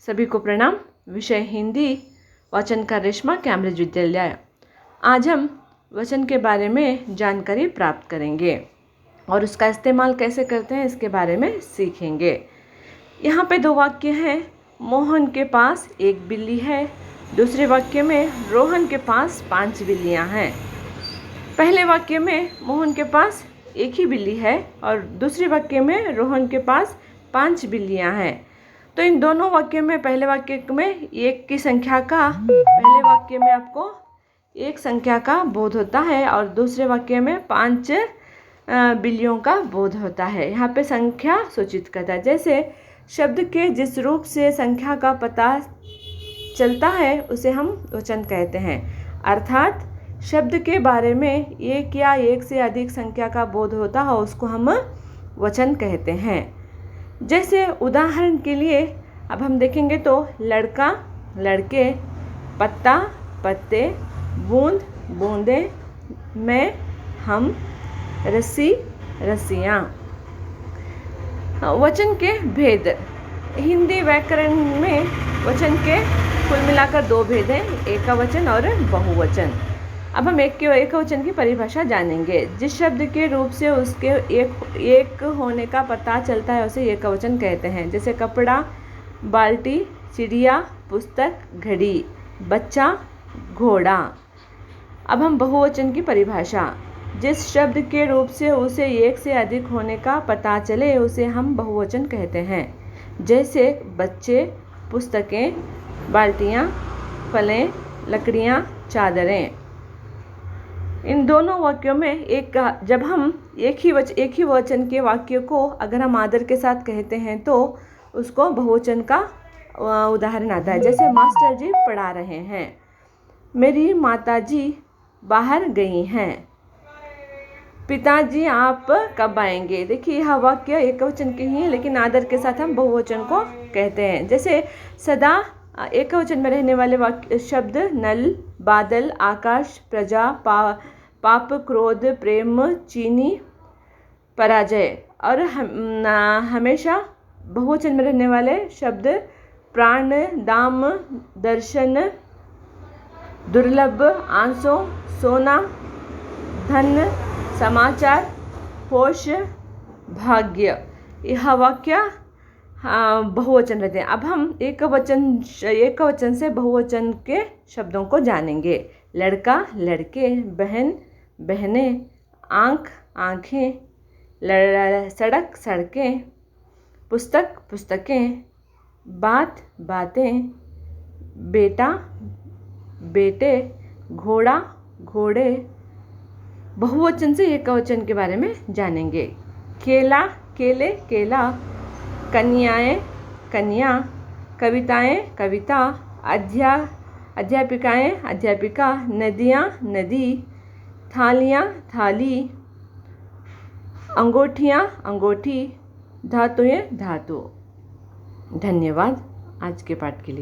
सभी को प्रणाम। विषय हिंदी, वचन का रेशमा कैम्ब्रिज विद्यालय। आज हम वचन के बारे में जानकारी प्राप्त करेंगे और उसका इस्तेमाल कैसे करते हैं इसके बारे में सीखेंगे। यहाँ पे दो वाक्य हैं। मोहन के पास एक बिल्ली है। दूसरे वाक्य में रोहन के पास 5 बिल्लियाँ हैं। पहले वाक्य में मोहन के पास एक ही बिल्ली है और दूसरे वाक्य में रोहन के पास 5 बिल्लियाँ हैं। तो इन दोनों वाक्यों में पहले वाक्य में एक की संख्या का पहले वाक्य में आपको एक संख्या का बोध होता है और दूसरे वाक्य में 5 बिल्लियों का बोध होता है। यहाँ पे संख्या सूचित करता है। जैसे शब्द के जिस रूप से संख्या का पता चलता है उसे हम वचन कहते हैं। अर्थात शब्द के बारे में एक या एक से अधिक संख्या का बोध होता है उसको हम वचन कहते हैं। जैसे उदाहरण के लिए अब हम देखेंगे तो लड़का, लड़के, पत्ता, पत्ते, बूंद, बूंदे, मैं, हम, रस्सी, रस्सियाँ। वचन के भेद। हिंदी व्याकरण में वचन के कुल मिलाकर 2 भेद हैं, एकवचन और बहुवचन। अब हम एकवचन की परिभाषा जानेंगे। जिस शब्द के रूप से उसके एक होने का पता चलता है उसे एकवचन कहते हैं। जैसे कपड़ा, बाल्टी, चिड़िया, पुस्तक, घड़ी, बच्चा, घोड़ा। अब हम बहुवचन की परिभाषा। जिस शब्द के रूप से उसे एक से अधिक होने का पता चले उसे हम बहुवचन कहते हैं। जैसे बच्चे, पुस्तकें, बाल्टियाँ, फलें, लकड़ियाँ, चादरें। इन दोनों वाक्यों में जब हम एक ही वचन के वाक्य को अगर हम आदर के साथ कहते हैं तो उसको बहुवचन का उदाहरण आता है। जैसे मास्टर जी पढ़ा रहे हैं, मेरी माताजी बाहर गई हैं, पिताजी आप कब आएंगे। देखिए यह वाक्य एकवचन के ही है लेकिन आदर के साथ हम बहुवचन को कहते हैं। जैसे सदा एकवचन में रहने वाले वाक्य शब्द नल, बादल, आकाश, प्रजा, पाप, क्रोध, प्रेम, चीनी, पराजय। और हमेशा बहुवचन में रहने वाले शब्द प्राण, दाम, दर्शन, दुर्लभ, आंसू, सोना, धन, समाचार, होश, भाग्य। यह वाक्य बहुवचन रहते हैं। अब हम एकवचन से बहुवचन के शब्दों को जानेंगे। लड़का, लड़के, बहन, बहनें, आँख, आँखें, सड़क, सड़कें, पुस्तक, पुस्तकें, बात, बातें, बेटा, बेटे, घोड़ा, घोड़े। बहुवचन से एकवचन के बारे में जानेंगे। केला, केले, केला, कन्याएं, कन्या, कविताएं, कविता, अध्यापिकाएं, अध्यापिका, नदियाँ, नदी, थालियाँ, थाली, अंगूठियाँ, अंगूठी, धातुएं, धातु। धन्यवाद आज के पाठ के लिए।